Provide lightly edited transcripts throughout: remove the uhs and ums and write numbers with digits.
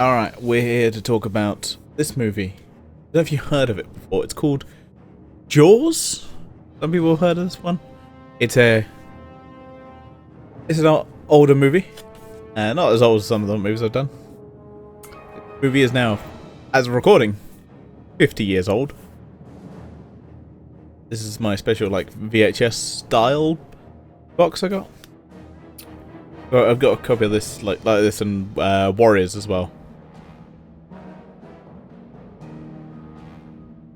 Alright, we're here to talk about this movie. I don't know if you've heard of it before. It's called Jaws. Some people have heard of this one. It's an older movie. Not as old as some of the movies I've done. The movie is now, as of recording, 50 years old. This is my special VHS style box I got. I've got a copy of this like this and Warriors as well.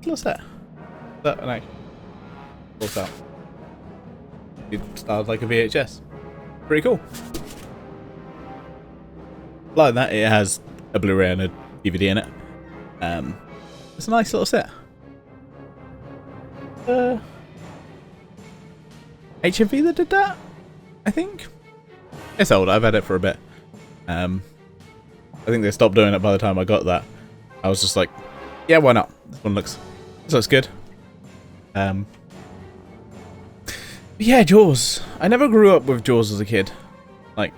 What's that? Is that an action? What's that? It started like a VHS. Pretty cool. Like that, it has a Blu-ray and a DVD in it. It's a nice little set. HMV that did that, I think. It's old. I've had it for a bit. I think they stopped doing it by the time I got that. I was just like, yeah, why not? This looks good. Yeah, Jaws. I never grew up with Jaws as a kid. I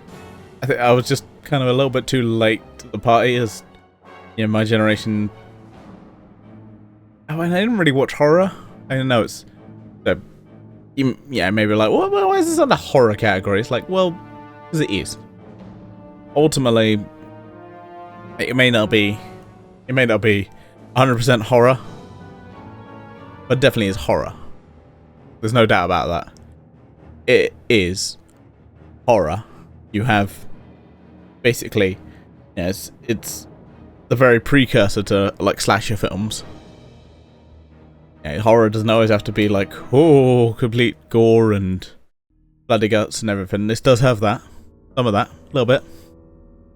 think I was just kind of a little bit too late to the party, as my generation. Oh, and I didn't really watch horror. I don't know it's. Maybe like, why is this on the horror category? It's like, well, because it is. Ultimately, it may not be 100% horror, but definitely is horror. There's no doubt about that. It is horror. You have basically, it's the very precursor to slasher films. Horror doesn't always have to be complete gore and bloody guts and everything. This does have that. Some of that. A little bit.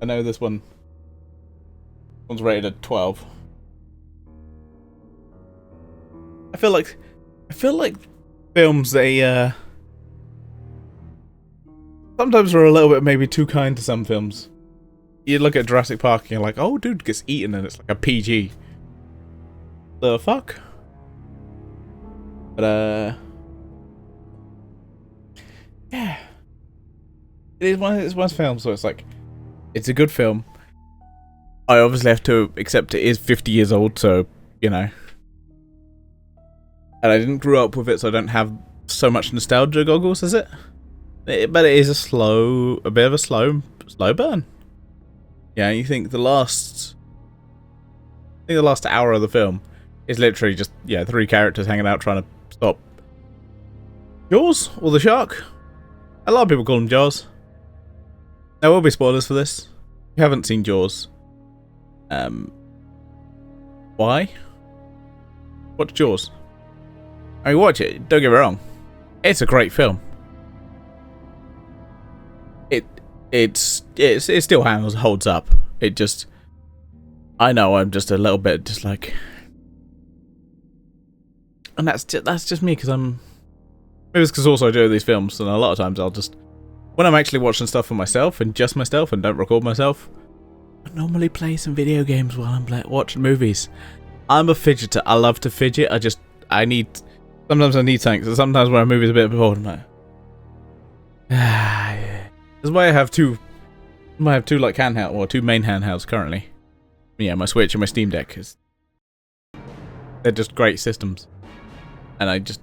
I know this one's rated at 12. I feel like films, they sometimes are a little bit maybe too kind to some films. You look at Jurassic Park and you're like, oh, dude gets eaten and it's like a PG. The fuck? But yeah, it's one of those films. So it's a good film. I obviously have to accept it is 50 years old, so and I didn't grow up with it, so I don't have so much nostalgia goggles as it. But it is a bit of a slow burn. Yeah, you think the last hour of the film is literally just 3 characters hanging out trying to stop Jaws or the shark. A lot of people call him Jaws. There will be spoilers for this. If you haven't seen Jaws, why? Watch Jaws. I mean, watch it. Don't get me wrong. It's a great film. It still holds up. It just, I know I'm just a little bit just like. And that's just me, because maybe it's because also I do these films, and a lot of times I'll just, when I'm actually watching stuff for myself and just myself and don't record myself, I normally play some video games while I'm watching movies. I'm a fidgeter. I love to fidget. Sometimes I need something. So sometimes when a movie's a bit bored, I'm like, That's why I have two handheld, or 2 main handhelds currently. Yeah, my Switch and my Steam Deck, because they're just great systems. And I just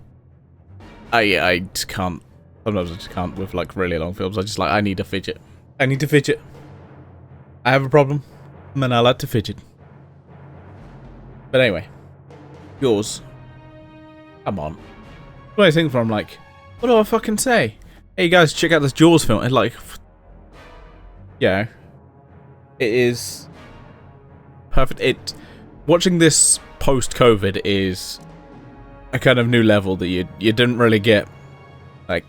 can't. Sometimes I just can't with really long films. I need to fidget. I need to fidget. I have a problem, and I like to fidget. But anyway, yours. Come on. What do I think from what do I fucking say? Hey guys, check out this Jaws film. And it is perfect. Watching this post-COVID is a kind of new level that you didn't really get. The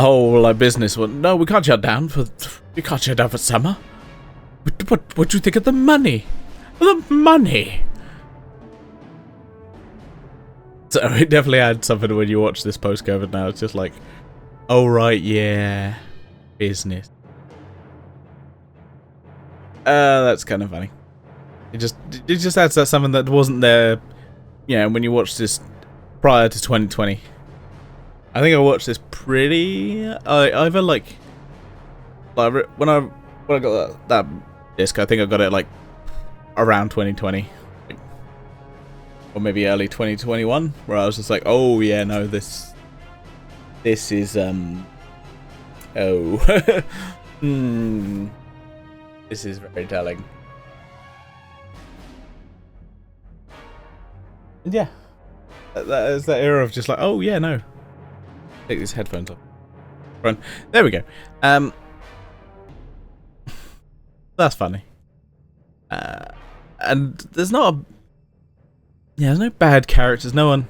whole business one. No, we can't shut down for summer. What do you think of the money? The money. So it definitely had something when you watch this post-COVID now. It's just oh right, yeah, business. That's kind of funny. It just adds that something that wasn't there. When you watch this prior to 2020. I think I watched this pretty. Either when I got that disc, I think I got it around 2020. Or maybe early 2021, where I was just like, oh yeah, no, this is oh this is very telling. And yeah, that is that era of just like, oh yeah, no, take these headphones off. Run. There we go. That's funny. And there's not there's no bad characters. No one.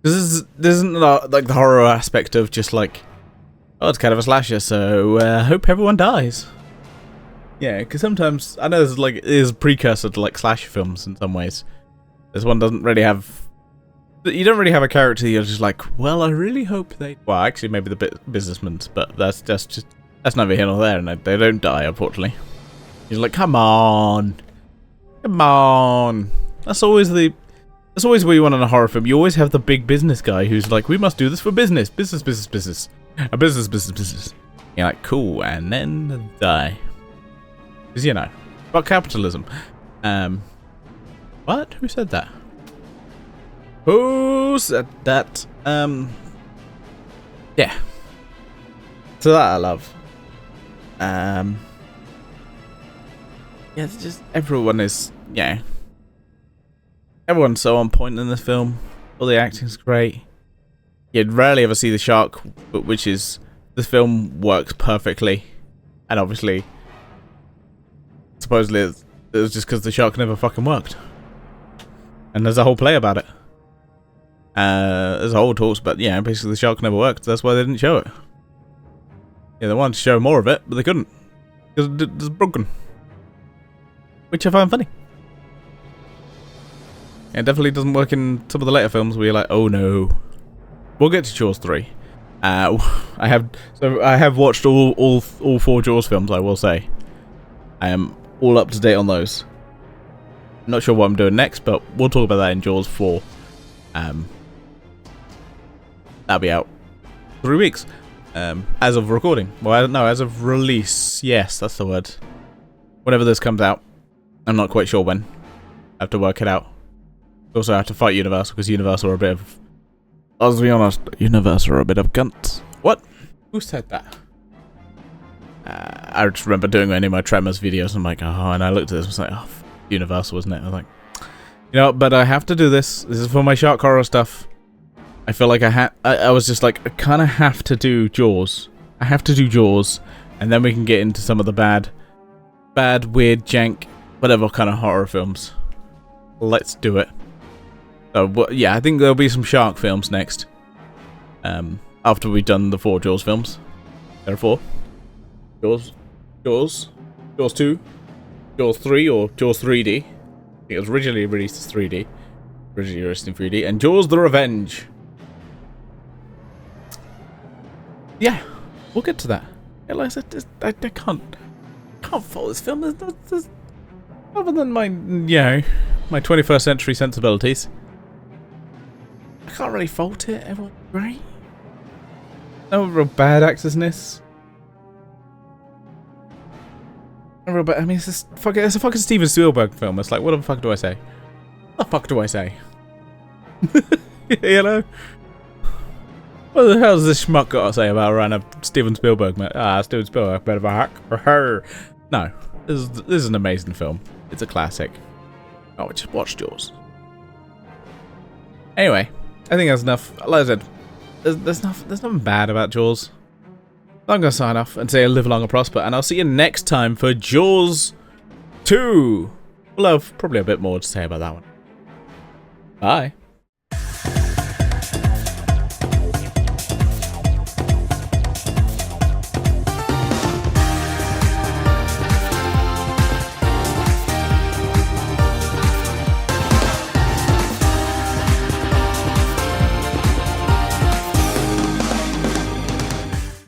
This isn't like the horror aspect of just like, oh, it's kind of a slasher, so hope everyone dies. Yeah, because sometimes I know it is a precursor to like slasher films in some ways. This one doesn't really have. You don't really have a character. You're just like, well, I really hope they. Well, actually, maybe the businessmen, but that's neither here nor there, and they don't die, unfortunately. You're like, come on. That's always where you want in a horror film. You always have the big business guy who's like, we must do this for business. Business. A business. You're like, cool, and then die. Because, you know, about capitalism. What? Who said that? Who said that? Yeah. So that I love. Yeah, it's just everyone is, yeah. Everyone's so on point in this film. All the acting's great. You'd rarely ever see the shark, but which is, this film works perfectly. And obviously, supposedly it was just because the shark never fucking worked. And there's a whole play about it. There's a whole talks about, yeah, basically the shark never worked. That's why they didn't show it. Yeah, they wanted to show more of it, but they couldn't. Because it was broken. Which I find funny. It definitely doesn't work in some of the later films where you're like, oh no. We'll get to Jaws 3. I have watched all 4 Jaws films, I will say. I am all up to date on those. I'm not sure what I'm doing next, but we'll talk about that in Jaws 4. That'll be out 3 weeks. As of recording. Well, I don't know, as of release. Yes, that's the word. Whenever this comes out. I'm not quite sure when. I have to work it out. Also, I have to fight Universal, because Universal are a bit of... Let's be honest, Universal are a bit of cunts. What? Who said that? I just remember doing any of my Tremors videos, and I'm like, oh, and I looked at this and was like, oh, Universal, wasn't it? I was like, you know, but I have to do this. This is for my shark horror stuff. I feel like I was just like, I kind of have to do Jaws. I have to do Jaws, and then we can get into some of the bad, weird, jank, whatever kind of horror films. Let's do it. So, yeah, I think there'll be some shark films next. After we've done the 4 Jaws films. There are 4. Jaws 2, Jaws 3, or Jaws 3D. I think it was originally released as 3D. Originally released in 3D. And Jaws the Revenge. Yeah, we'll get to that. Yeah, like I said, I can't fault this film. There's, other than my, you know, my 21st century sensibilities, I can't really fault it. Everyone's great. No real bad actors in this. No real bad. I mean, it's a fucking Steven Spielberg film. It's like, what the fuck do I say? What the fuck do I say? You know? What the hell has this schmuck got to say about a Steven Spielberg? Steven Spielberg, bit of a hack. No, this is an amazing film. It's a classic. Oh, just watch Jaws. Anyway, I think that's enough. Like I said, there's nothing bad about Jaws. I'm gonna sign off and say live long and prosper, and I'll see you next time for Jaws 2. We'll have probably a bit more to say about that one. Bye.